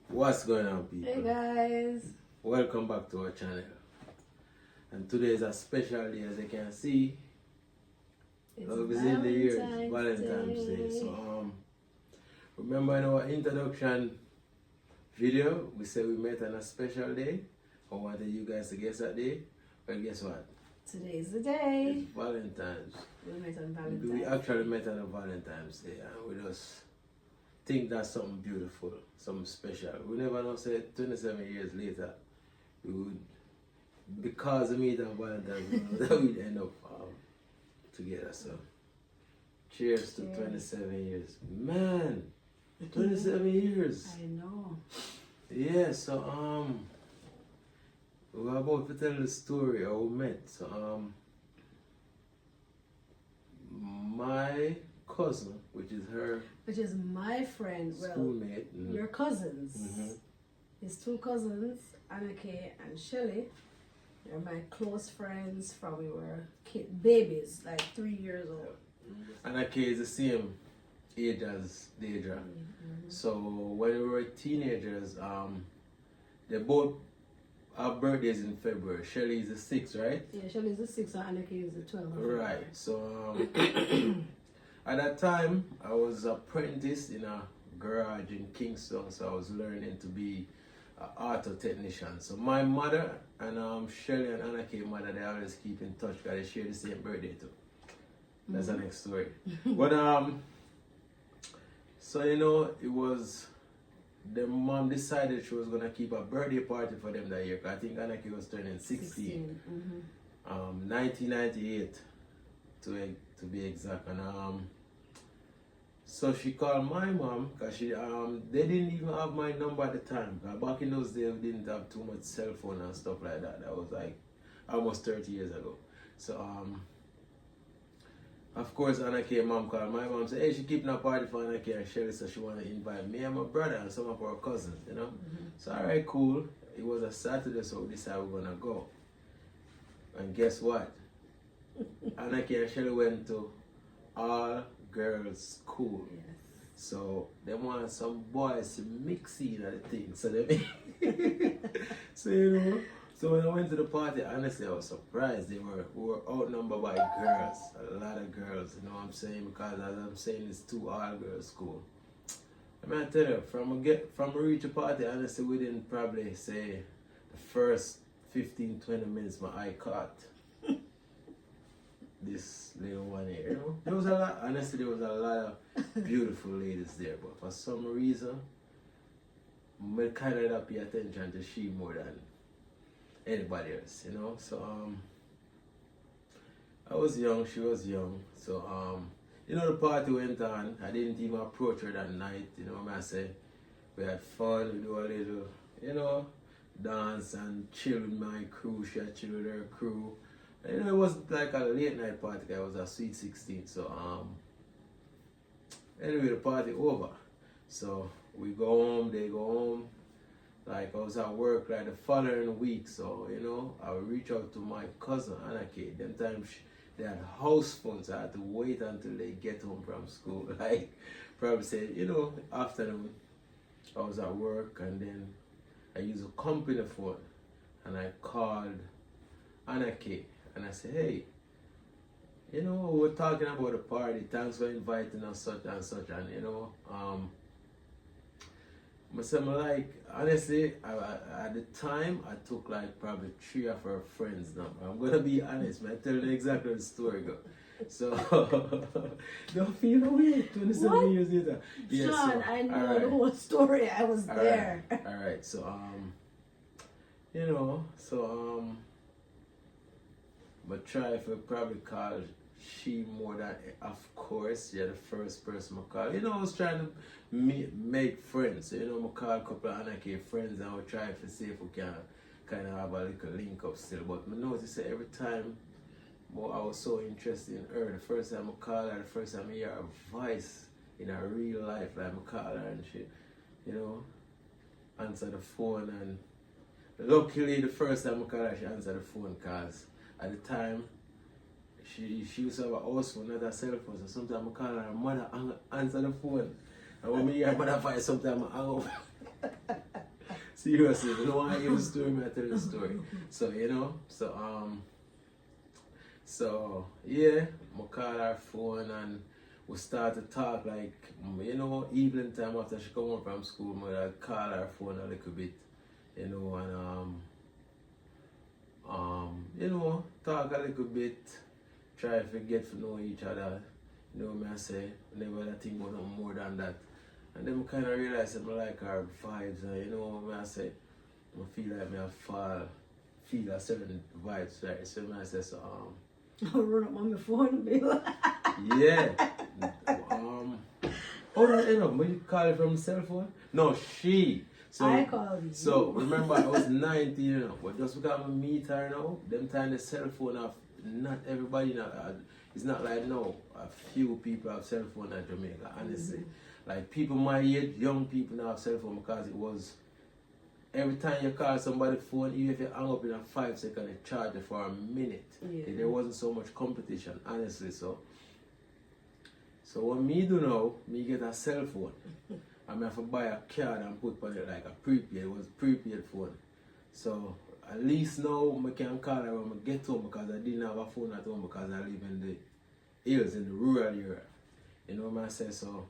What's going on, people? Hey guys, Welcome back to our channel. And today is a special day, as you can see. it's Love is in the year, it's Valentine's Valentine's Day. Day. So remember in our introduction video, we said we met on a special day. I wanted you guys to guess that day. Well, guess what? Today's the day. It's Valentine's. We met on We Valentine's. actually met on a Valentine's Day, and we just think that's something beautiful, something special. We never know, say 27 years later, we would, because of meet on Valentine's Day, that we'd end up together. So, cheers to 27 years. Man, 27 years. I know. Yeah, so we were about to tell the story how we met. So my cousin, which is her Which is my friend, well, schoolmate, your cousins. Mhm. His two cousins, Anake and Shelly. They're my close friends from we were babies, like 3 years old. Anake is the same age as Deidre. So when we were teenagers, they both have birthdays in February. Shelly is the 6th, right? Yeah, Shelly is the 6th and Anake is the 12th. Right. So at that time, I was apprenticed in a garage in Kingston, so I was learning to be an auto technician. So my mother and Shelly and Anake mother, they always keep in touch because they share the same birthday too. That's the next story. But so it was the mom decided she was gonna keep a birthday party for them that year. 'Cause I think Anake was turning 16. 1998 to be exact. And so she called my mom because she they didn't even have my number at the time. 'Cause back in those days we didn't have too much cell phone and stuff like that. That was like almost 30 years ago. So of course Anake mom called my mom, said, hey, she keeping a party for Anake and Shelly, so she wanna invite me and my brother and some of our cousins, So alright, cool. It was a Saturday, so we decided we're gonna go. And guess what? Anake and Shelly went to all girls school. Yes. So they wanted some boys to mix in at the thing. So they so so when I went to the party, honestly I was surprised. We were outnumbered by girls. A lot of girls, you know what I'm saying? Because as I'm saying, it's two all girls school. I mean, I tell you, from a reach a party, honestly we didn't probably say the first 15-20 minutes my eye caught this little one here, There was a lot, honestly, there was a lot of beautiful ladies there, but for some reason, I kind of pay attention to she more than anybody else, So, I was young, she was young, so, the party went on. I didn't even approach her that night, I say, we had fun, we do a little, dance and chill with my crew, she had chill with her crew. It was like a late night party. It was a sweet 16. So anyway, the party over. So we go home, they go home. Like I was at work like the following week. So I would reach out to my cousin Anake. Them times they had house phones. I had to wait until they get home from school. Like probably say afternoon. I was at work and then I used a company phone and I called Anake. And I said, hey, we're talking about the party. Thanks for inviting us, such and such. And, honestly, at the time, I took like probably 3 of her friends' number. I'm going to be honest, man. I tell you exactly how the story goes. So, don't feel no way. 27 years later. Yeah, Sean, so, I know the whole story. I was there. All right. So, but try if we probably call she more than, of course, you're the first person I call. I was trying to make friends. I call a couple of Anake friends and I try to see if we can kind of have a little link up still. But I noticed that every time I was so interested in her, the first time I call her, the first time I hear her voice in her real life, like I call her and she, answer the phone. And luckily, the first time I call her, she answered the phone because at the time, she used to have a house phone, not a cell phone. So sometimes I call her mother answer the phone. And when I hear her mother voice, sometimes I hang up. Seriously, you don't want to hear the story, I tell the story. So, you know, so yeah, I call her phone and we start to talk like, you know, evening time after she come home from school, I call her phone a little bit, you know, and you know, talk a little bit, try to get to know each other. You know what I say? Never think about no more than that. And then I kind of realize that I like her vibes, and you know what I say? I feel like feel a certain vibes, right? So I say, so I'll run up on my phone, Bill. yeah. How did I end up? When you call it from the cell phone? No, she. So, I called you. So remember, I was 19, you know, but just because I meet her now, them time the cell phone have not everybody now. It's not like no, a few people have cell phone in Jamaica. Honestly, like people my age, young people now have cell phone because it was every time you call somebody phone, even if you hang up in a 5 second, it charge you for a minute. Yeah. There wasn't so much competition, honestly. So what me do now, me get a cell phone. I have to buy a card and put on it like a prepaid. It was prepaid phone. So at least now I can call her when I get home because I didn't have a phone at home because I live in the hills, in the rural area. You know what I say? So,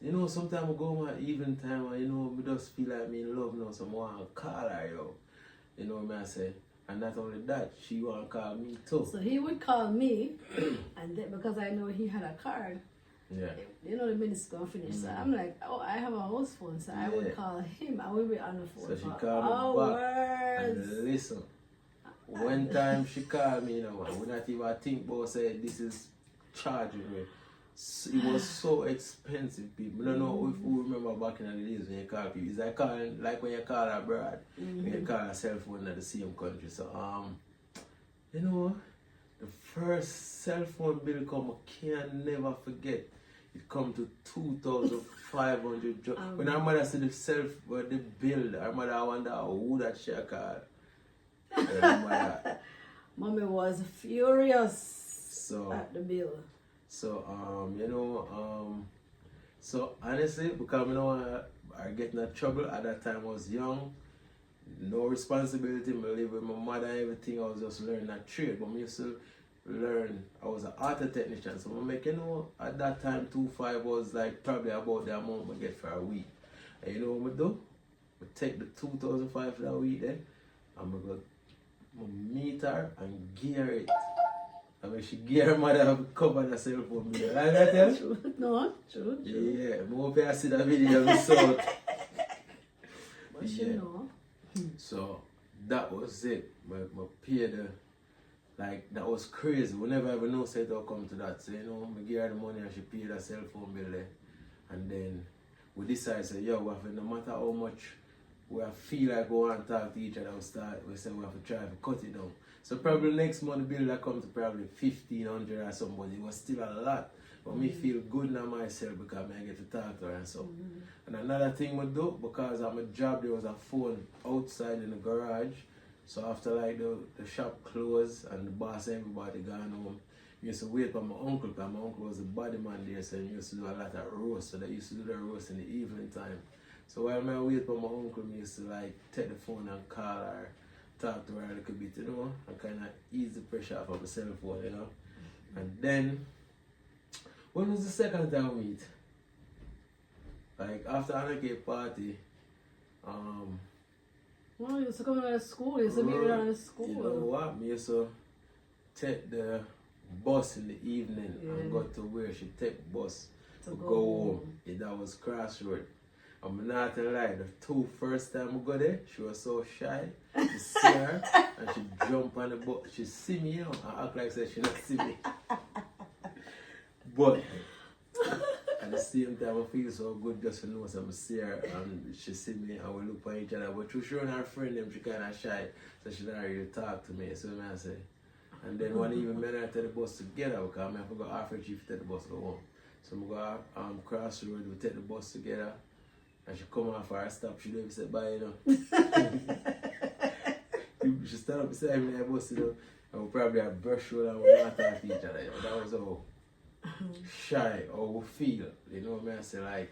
you know, sometimes I go my evening time and, you know, I just feel like me in love now, so I want to call her, yo. You know what I say? And not only that, she want to call me too. So he would call me, and then because I know he had a card, Yeah. you know the minute's gonna finish. So I'm like, oh, I have a house phone, so I would call him. I would be on the phone So she for called me back hours. and listen. One time she called me, you know, we not even think about say this is charging me. It was so expensive, people. I don't know if you remember back in the days when you call people. It's like calling, like when you call abroad, when you call a cell phone in the same country. So you know, the first cell phone bill come, I can never forget. It come to 2,500. When our mother see the bill, our mother wonder who that she called. Mommy was furious at the bill. So you know, so honestly, because you know I get in trouble at that time. I was young, no responsibility. I live with my mother and everything. I was just learning a trade, but I used to learn. I was an auto technician, so I make, you know, at that time 2,500 was like probably about the amount I get for a week. And you know what I do? I take the 2,500 for that week then, and I go meet her and gear it. I mean, she gear her mother have to cover the cell phone bill. Like that, yeah? True. No, true. Yeah, I hope I see that video of so. But you know. So that was it. My paid like that was crazy. We never ever know say it'll come to that. So you know, I give her the money and she paid her cell phone bill there. And then we decided say, yo, no matter how much we feel like we want to talk to each other, we say we have to try to cut it down. So probably next month the bill that come to probably 1,500 or something. It was still a lot. But me feel good now myself because I get to talk to her and so. And another thing we do, because at my job there was a phone outside in the garage. So after like the shop closed and the boss everybody gone home, we used to wait for my uncle, because my uncle was a body man there, so he used to do a lot of roast. So they used to do the roast in the evening time. So while I wait for my uncle, I used to like take the phone and call her, talk to her a little bit, you know, and kind of ease the pressure off of the cell phone, you know. And then, when was the second time we meet? Like after Anarchy party, well, you used to come out of school, you used to meet around the school. You know what? I used to take the bus in the evening and go to where she take bus to go home. Yeah, that was Crossroad. I'm not gonna lie, the first time I go there, she was so shy. She see her and she jump on the bus. She see me, you know, and act like she not see me. But at the same time, I feel so good just to know I'm see her and she see me and we look for each other. But through showing her friend them, she kind of shy, so she don't really talk to me. So I say. And then one evening, me and her take the bus together because I forgot after she take the bus to go home. So I go Crossroad, we take the bus together. And she come off her stop, she don't even say bye, you know. She stand up beside me in the bus, you know, and we probably have brush roll and we not talk to each other, you know. That was all. shy or we feel. You know what I say? Like,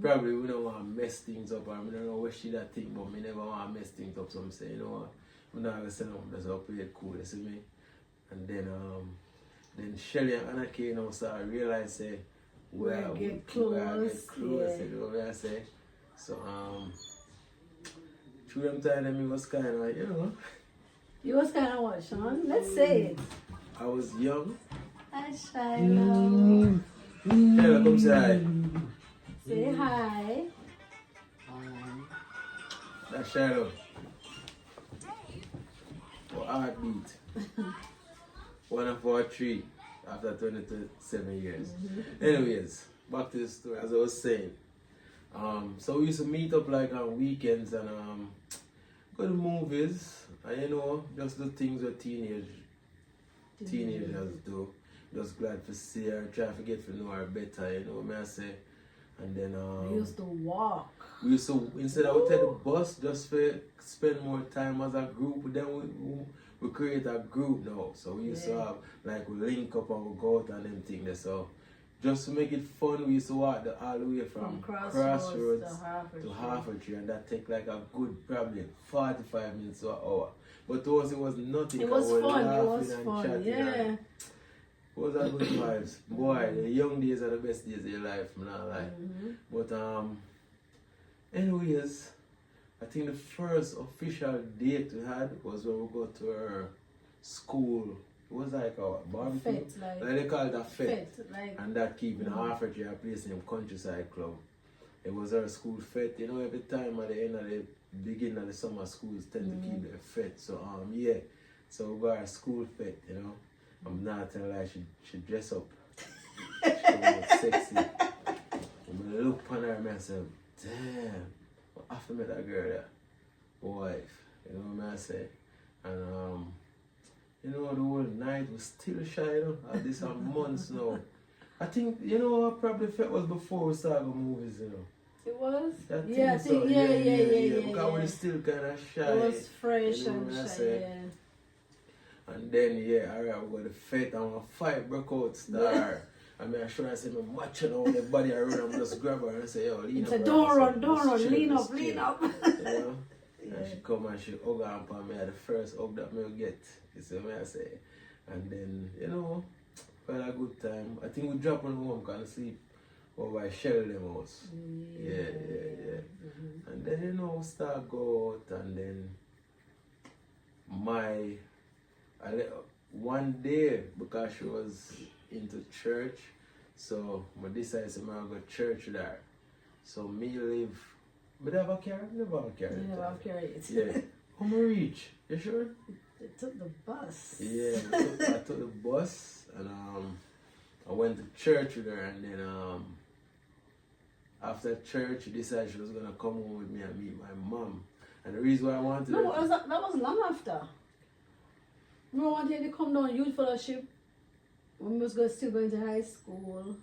probably we don't want to mess things up, or we don't know what she that think, but we never want to mess things up. So I'm saying, you know what? I'm not going to say no, that's how play it cool, you see me? And then Shelly and Anarchy, you know, so I realize, say, we get close, you know what I say? So, through them time, it was kind of like, you know. You was kind of what, Sean? Let's say it. I was young. Hi, Shiloh. Shiloh, come say hi. Say hi. That's Shiloh. For heartbeat. 1 of our 3 after 27 years. Anyways, back to the story, as I was saying. So we used to meet up like on weekends and go to movies and you know, just do things that teenagers do. Just glad to see her, try to get to know her better, you know what I say. And then we used to walk. We used to, instead of take the bus just for spend more time as a group, then we create a group now. So we used to have like we link up and we go out and them things. So just to make it fun, we used to walk all the way from Crossroads to Half-a-Tree, and that take like a good probably 45 minutes to an hour. But to us it was nothing. It was fun, it was fun, yeah. It was a good vibes. Boy, the young days are the best days of your life, I'm not lying. But anyways, I think the first official date we had was when we go to our school. It was like a barbecue. Fete, like they call it a fete. Like, and that keep in Half-a-Tree, a place named Countryside Club. It was our school fete. You know, every time at the end of the beginning of the summer, schools tend to keep a fete. So yeah. So we got our school fete, you know. I'm not telling her she dress up. She come out sexy. When I look upon her and I say, damn, I have to meet that girl there. Wife. You know what I say? And you know, the whole night was still shy, you know. This are months now. I think, you know, probably felt was before we started the movies, you know. It was? That Yeah, I think, yeah. Because we were still kind of shy. It was fresh, you know, and shy, yeah. And then, alright, we got the fete and a fight broke out star. I mean, I should have said, I'm matching all the body around, I'm just grab her and say, yo, lean up. Say, don't run, lean up. You know? And she come and she hug her upon me, the first hug that me get. You see what I say? And then, you know, we had a good time. I think we drop on home, can sleep over by Sheldon house. Yeah. And then, you know, start go out and then one day, because she was into church, so I decided to go to church there. So me live, but I have a car? Never have a car. You never have car yet. Yeah. How am I reach? You sure? They took the bus. Yeah, I took the bus and I went to church with her, and then after church she decided she was gonna come home with me and meet my mom. And the reason why I wanted that was long after. Remember one day they come down youth fellowship when we was still going to high school.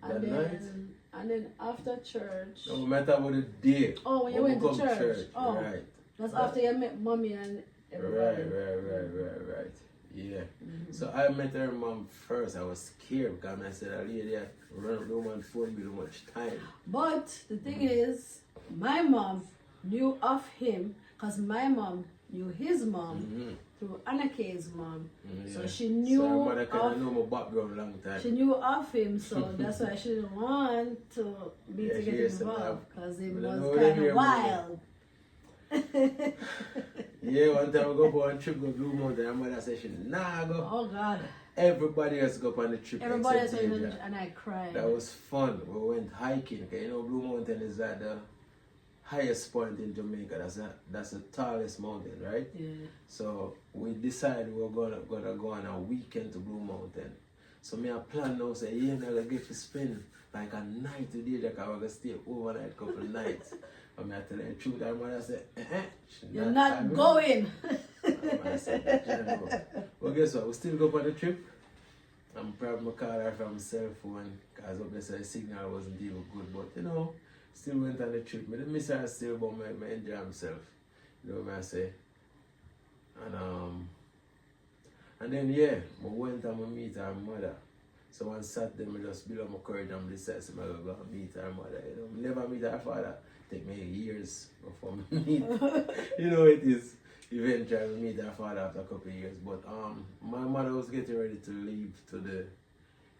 And then after church. No matter about the day. Oh, when you went to church. Oh, right. That's after you met mommy and everybody. Right. Yeah. So I met her mom first. I was scared because I said, a lady run the woman phone me too much time. But the thing is, my mom knew of him because my mom knew his mom through Anake's mom. So she knew so my mother kind of know my background long time. She knew of him, so that's why she didn't want to be to get involved because it was kind of wild. Yeah, one time we go for a trip to Blue Mountain and my mother said she nah go. Oh God. Everybody else go on the trip. Everybody else went and I cried. That was fun. We went hiking. You know, Blue Mountain is at the highest point in Jamaica. That's the tallest mountain, right? Yeah. So we decided we were gonna go on a weekend to Blue Mountain. So me a plan now say, yeah, I'm gonna get to spend like a night today because we're gonna stay overnight couple of nights. And I tell her the truth, and mother said, you're not going. I said, well, guess what? We still go on the trip. I'm probably call her from cell phone because obviously the signal wasn't even good. But you know, still went on the trip. I didn't miss her still, but I enjoy myself. You know what I say? And then we went and we meet her mother. So one Saturday, I just build up my courage and decide to go and meet her mother. You know, never meet her father. Take me years before me meet. You know it is. Eventually meet her father after a couple of years. But my mother was getting ready to leave to the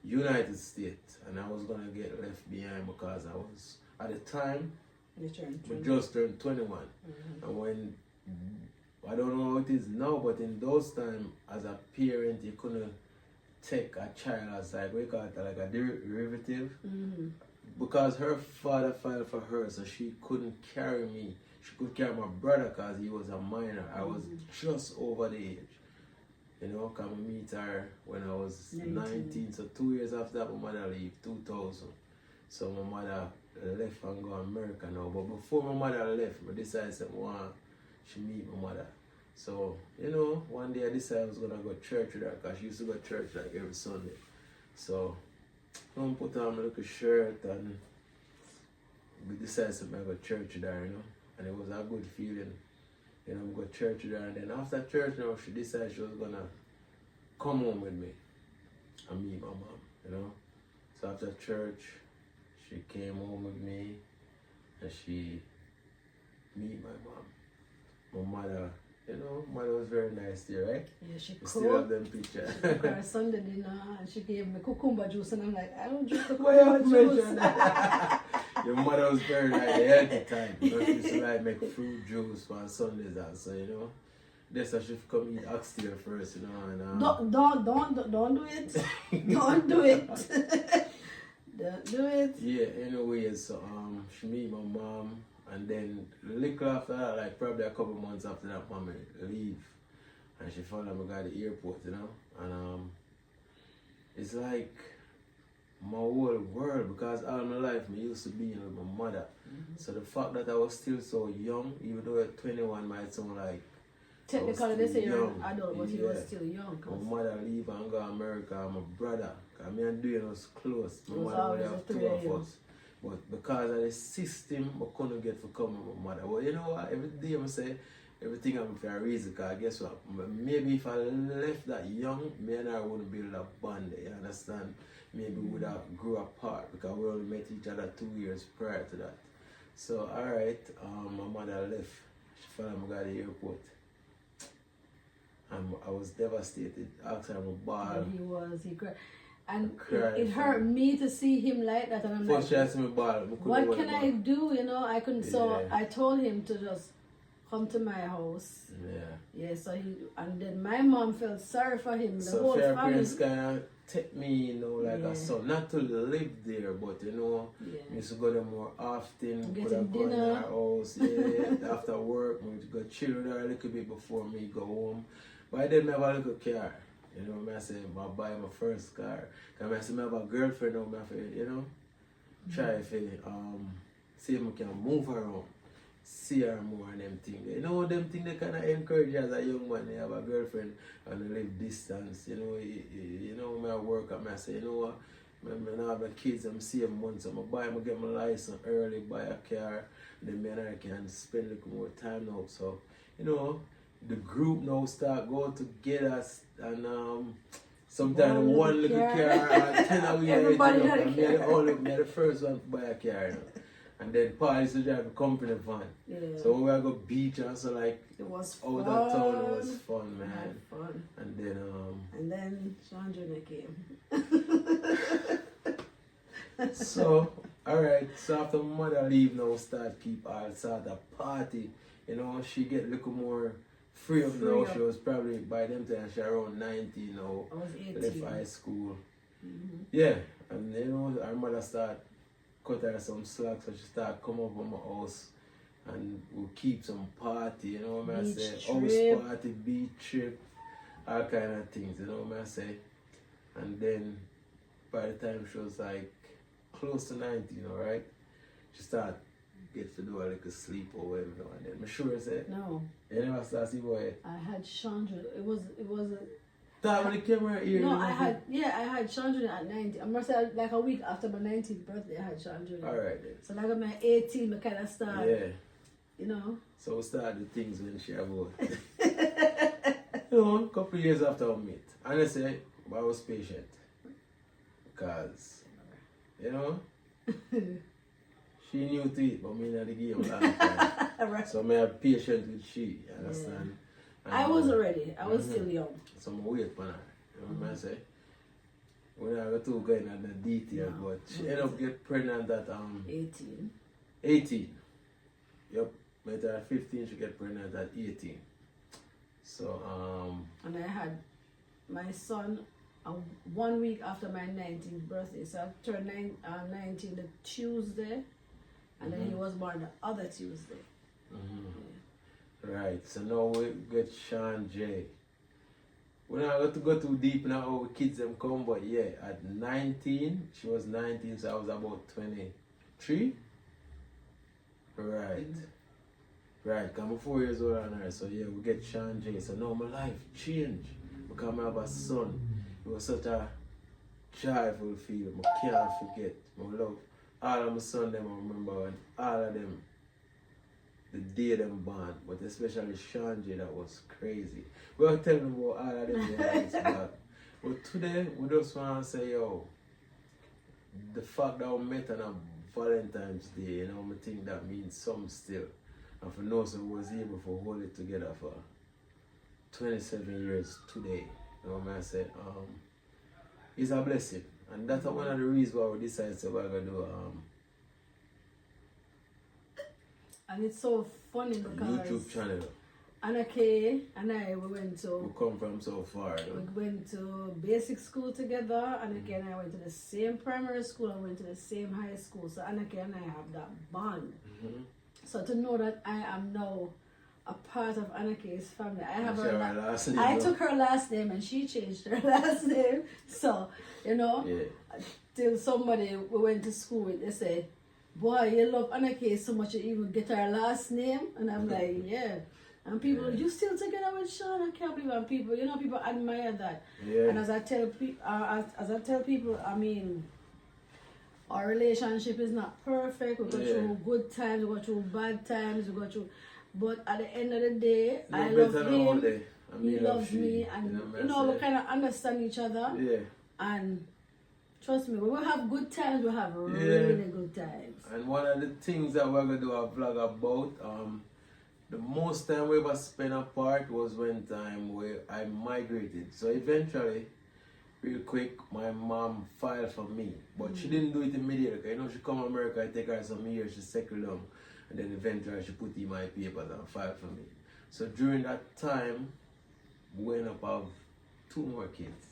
United States, and I was gonna get left behind because I was at the time You turned we 20. just turned 21. And when I don't know how it is now, but in those times as a parent you couldn't take a child as like we call it like a derivative. Because her father filed for her, so she couldn't carry me. She could carry my brother because he was a minor. I was just over the age. You know, come meet her when I was 19. So 2 years after that, my mother left, 2000. So my mother left and go to America now. But before my mother left, I decided that she meet my mother. So, you know, one day I decided I was going to go to church with her because she used to go to church like every Sunday. So, I put on my little shirt and we decided to go to church with her, you know. And it was a good feeling. You know, I go to church with her, and then after church, you know, she decided she was gonna come home with me and meet my mom, you know. So after church, she came home with me and she meet my mom. My mother, you know, mother was very nice there, right? Yeah, she We still have cooked. them pictures. She cooked her Sunday dinner and she gave me cucumber juice, and I'm like, I don't drink Why you cucumber mention juice. that? Your mother was very like healthy time. You know, she used to like make fruit juice on Sundays and so, you know. That's why she come eat oxtail first, you know. And, Don't do it. Don't do it. Don't do it. yeah, anyway, so she meet my mom, and then little after that, like probably a couple months after that, mommy leave, and she found me at the airport, you know. And it's like my whole world, because all my life I used to be with my mother. So the fact that I was still so young, even though at 21 might sound like Technically, they say you're an young. adult, but you Yeah. were still young. 'Cause my mother leave and go to America, and my brother, because me and Dwayne was close. My It was mother only always have the two three of of you. us. But because of the system, I couldn't get to come with my mother. But you know what? Every day I say, everything I'm for a reason, because guess what? Maybe if I left that young, me and her wouldn't build a bond, you understand? Maybe we would have grew apart because we only met each other 2 years prior to that. So, alright, my mother left. She found me at the airport. And I was devastated. After I'm a ball. And he cried. And cried it hurt me to see him like that. And I'm First she like, asked me ball. what can I do? You know, I couldn't. So Yeah. I told him to just come to my house. Yeah. Yeah, so and then my mom felt sorry for him. The So whole fair family. parents kind of take me, you know, like Yeah. a son. Not to live there, but you know, Yeah. I used to go there more often. Getting Could have gone dinner. to her house, yeah. After work, we would go chill with her a little bit before me go home. But I didn't have a little car. You know, I say I buy my first car. Because I say I have a girlfriend now, I feel, you know, try to see if I can move her around. See her more and them things. You know, them things they kind of encourage you as a young man. You have a girlfriend and you live distance. You know, you know, when I work, I say, you know what, I have my kids, I'm saving money, so I get my license early, buy a car, then me and I can spend a little more time now. So, you know, the group now start going together and sometimes one little car and 10 of we Everybody are had a me the first one to buy a car. You know. And then parties to drive a company van. Yeah. So when we go beach and so like It was out fun. of town, it was fun, I man. had fun. And then And then Chandra came. so alright, so after my mother leave now start keep all sort of party. You know, she get a little more free up now. She was probably by them time she around 19 now. I was 18. Left high school. Yeah. And you know our mother start cut her some slack, so she start come up on my house and we'll keep some party, you know what I Beach say? trip. House party, beach trip, all kind of things, you know what I say? And then by the time she was like close to 19, alright, she start get to do a little sleep or whatever, and then I'm sure I said, No, you never start sleep boy. I had Chandra. It was a That when the camera here. no, I had Chandra at 19. I must say like a week after my 19th birthday, I had Chandra. Alright then. So like at my 18, I kind of start, Yeah. you know. So we started the things when she about. You know, a couple of years after we met. And I say, I was patient. because, you know, she knew to it, but me not the game last time. Right. So I have patience with she, you understand? And, I wasn't ready. I was still young. so I wait for her. You know what I say? We're not going to go into the detail, but she ended up getting pregnant at 18. 18. Yep. But at 15 she get pregnant at 18. So and I had my son 1 week after my 19th birthday. So I turned 19 the Tuesday, and then he was born the other Tuesday. Right. So now we get Sean J. We're not going to go too deep now how kids them come, but yeah, at 19, she was 19, so I was about 23. Right. Right, I'm 4 years old on her, so yeah, we get Sean J. So now my life changed because I have a son. It was such a joyful feeling. I can't forget. I love all of my son them, I remember, and all of them, the day them born, but especially Sean J, that was crazy. We were telling about all of them nights back. But today, we just want to say, yo, the fact that we met on a Valentine's Day, you know, I think that means something still. And for those who was able to hold it together for 27 years today, you know what I say, it's a blessing. And that's one of the reasons why we decided to we're going to do and it's so funny because YouTube channel. Anna Kay and I, we come from so far. You know? We went to basic school together. Anna Kay and I went to the same primary school and went to the same high school. So Anna Kay and I have that bond. So to know that I am now a part of Anna Kay's family, I have her last name. I took her last name and she changed her last name. So, you know, till somebody we went to school with, they say, boy, you love Anna Kay so much you even get her last name. And I'm like, yeah. And people, you still together with Sean? I can't believe it. And people, you know, people admire that. Yeah. And as I tell people, I mean, our relationship is not perfect. We go through good times, we go through bad times, we go through. But at the end of the day, I love him. He loves me, and you know, we kind of understand each other. Yeah. And trust me, when we have good times, we have really good times. And one of the things that we're gonna do a vlog about, the most time we ever spent apart was when time where I migrated. So eventually, real quick, my mom filed for me, but she didn't do it immediately. You know, she come to America, it take her some years, she settled down, and then eventually she put in my papers and filed for me. So during that time, we went up have 2 more kids.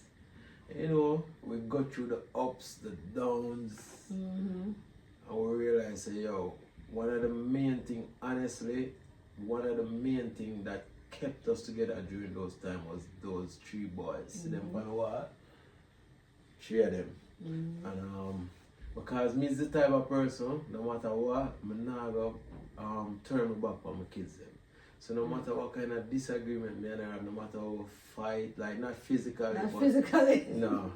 You know, we got through the ups, the downs, and we realized, say, yo, one of the main things, honestly, one of the main things that kept us together during those times was those 3 boys. See them on the wall? 3 of them. And because me is the type of person, no matter what, I'm not going to turn my back on my kids. Them. So no matter what kind of disagreement me and I have, no matter how fight, like not physically. Not physically. No.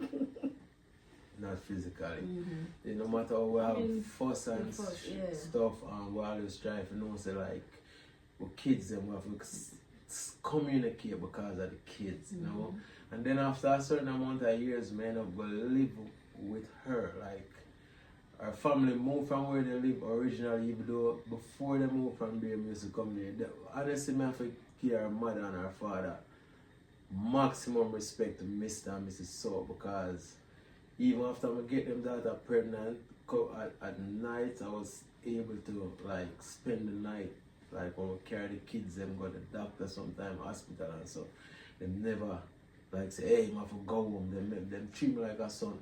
Not physically. No matter how we have fuss and stuff, we always try to know, say like, with kids, them we have to communicate because of the kids, you know. And then after a certain amount of years, we end up going to live with her. Like, our family moved from where they live originally, even though before they moved from there, we used to come there. Honestly, I have to give our mother and our father maximum respect to Mr. and Mrs. So, because even after I get them daughter pregnant, at night, I was able to like spend the night, like when we carry the kids, them go to the doctor sometime, hospital and so. They never like say, hey, I have to go home. Them treat me like a son.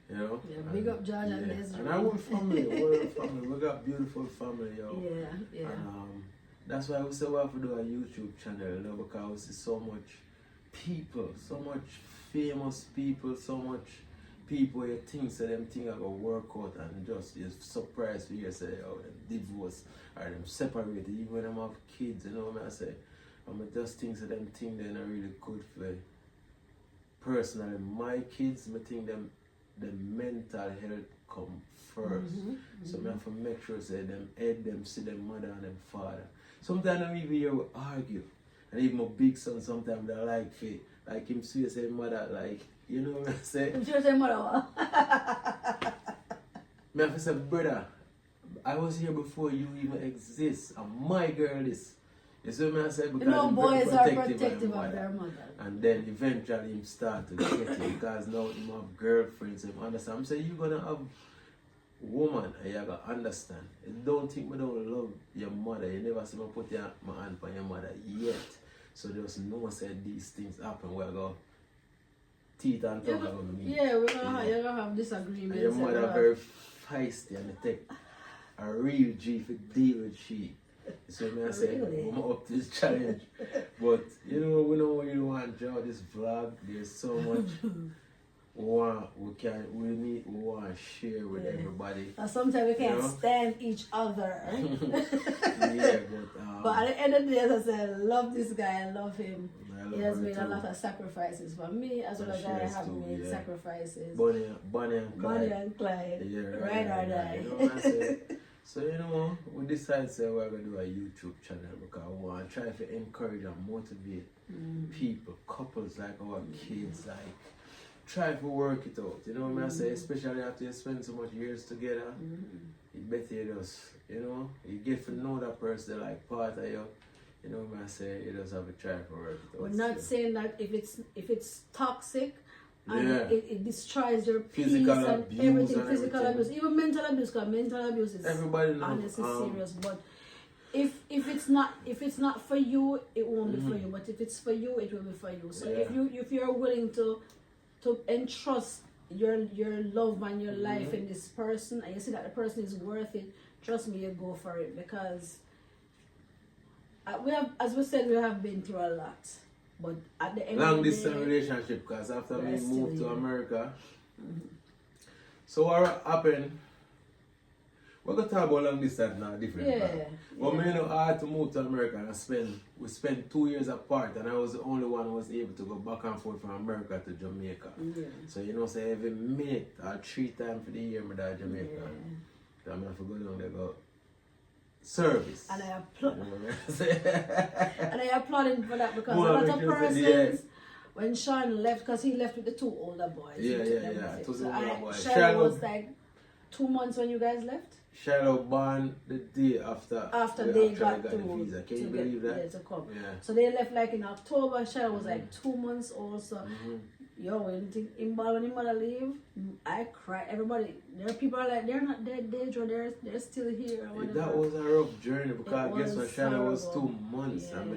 You know? Yeah, big up George and Desiree. And our whole family, we got beautiful family, yo. Yeah. And that's why we say we have to do a YouTube channel, you know, because we see so much people, so much famous people, so much people you think so them things are gonna work out and just you're surprised to hear say, oh, them divorce or them separated, even when them have kids, you know what I say? I just think so them things they're not really good for personally my kids, I think them the mental health come first. So I have to make sure say them head them see them mother and them father. Sometimes I even hear we argue. And even my big son sometimes they like him see say mother like You know what I say? I'm sure say mother. Me have to say, brother, I was here before you even exist. And my girl is. You see what I say? Because You know, he's very boys are protective protective of of their their mother. mother. And then eventually him start to get it because now him have girlfriends. Him understand. I'm saying you're gonna have woman and you gotta understand. You don't think me don't love your mother. You never see me put my hand on your mother yet. So just know said these things happen where I go teeth and tongue are gonna meet. Yeah, you're gonna have disagreements. And your mother very feisty and they take a real G for deal with she. So I say, Really? I'm up to this challenge. But you know, we know when you want to draw this vlog, there's so much we want to share with everybody. And sometimes we can't You know? stand each other. Yeah, But at the end of the day, as I said, I love this guy, I love him. I love He has her made a too. lot of sacrifices for me, as well And as she I has have too, made yeah. sacrifices. Bonnie and Clyde. Bonnie and Clyde, Yeah, right or die. You know what I say? So you know, we decided say we're gonna do a YouTube channel because we want to try to encourage and motivate people, couples like our kids, like try to work it out. You know what I say? Especially after you spend so much years together, it better you just, you know, you get to know that person like part of you. You know what I say? You just have to try to work it out. We're not saying that if it's toxic and Yeah. it destroys your peace Physical and abuse everything, and physical everything. abuse, even mental abuse, because mental abuse is Everybody knows. honestly serious. But if it's not for you, it won't be for you. But if it's for you, it will be for you. So if you're willing to entrust your love and your life in this person, and you see that the person is worth it, trust me, you go for it, because we have, as we said, we have been through a lot. But at the end Long of the distance day, relationship, because after we're we still moved to here. America, so what happened? We're gonna talk about long distance now, different. But me, you know, I had to move to America and we spent 2 years apart, and I was the only one who was able to go back and forth from America to Jamaica. So you know, say every minute or 3 times for the year, I'm at Jamaica. So I'm gonna have to go down there go service. And I You applaud. know what I'm saying? And I applaud him for that, because Well, a lot of because, persons, when Sean left, because he left with the 2 older boys. Yeah, he took yeah, them yeah. with Two him. So older boys. Shiloh was like 2 months when you guys left. Shiloh born the day after After we they actually got the to visa. Can you get believe that? yeah, to come. Yeah. So they left like in October. Shiloh was like 2 months old. So yo, when his mother leave, I cry. Everybody, there are people are like, they're not dead, they're still here. Or whatever. That was a rough journey because It guess what? was Shiloh was horrible. 2 months and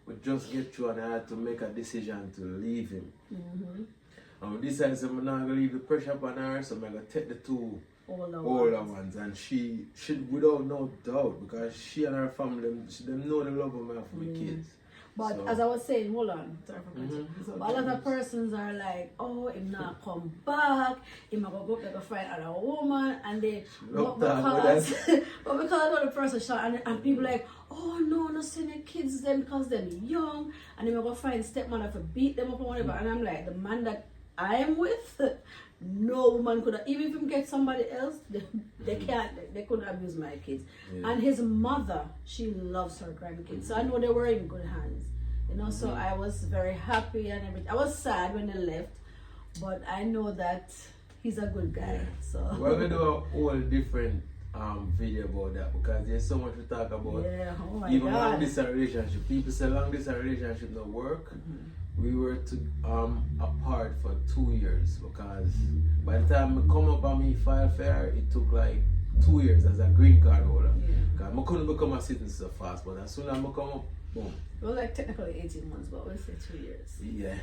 we just get through and I had to make a decision to leave him. And we decided that I'm not gonna leave the pressure upon her, so I'm gonna take the 2 older ones, and she without no doubt, because she and her family them know the love of me for my kids. But So- as I was saying, hold on, sorry for cutting. But a lot of persons are like, oh, him not come back, him not go up there to find another woman, and they Look but down because with but because another person shot, and people like, oh no, not send their kids them because they're young, and they go find stepmother for beat them up or whatever. And I'm like, the man that I am with, no woman could have, even if him get somebody else, they can't, they couldn't abuse my kids. And his mother, she loves her grandkids, so I know they were in good hands, you know. So I was very happy and everything. I was sad when they left, but I know that he's a good guy. So we're gonna do a whole different video about that, because there's so much to talk about. yeah, oh my Even God. long distance relationship, people say long distance relationship don't work. We were apart for 2 years, because by the time I come up and me file for her, it took like 2 years as a green card holder. Because I couldn't become a citizen so fast, but as soon as I come up, boom. Well, like technically 18 months, but we'll say 2 years. Yeah.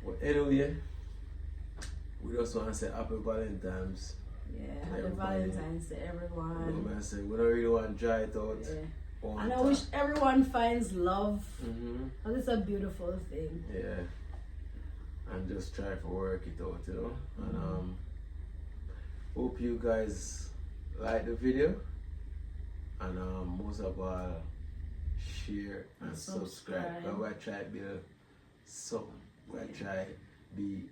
Well, anyway, we just want to say happy Valentines. Yeah, happy Everybody. Valentine's to You know everyone. what I say? We don't really want to dry it out. Yeah. And I wish everyone finds love. Mm-hmm. And it's a beautiful thing. Yeah. And just try to work it out, you know. And hope you guys like the video. And most of all, share and subscribe. But we try to build something. We try to be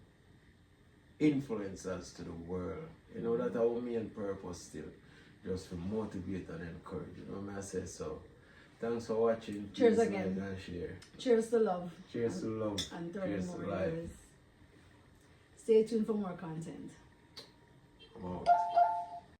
influencers to the world. You know, that's our main purpose still. Just to motivate and encourage. You know what I say? So, thanks for watching. Cheers Please again. like and share. Cheers to love. Cheers to love. And 30 Cheers more to life. years. Stay tuned for more content. I'm out.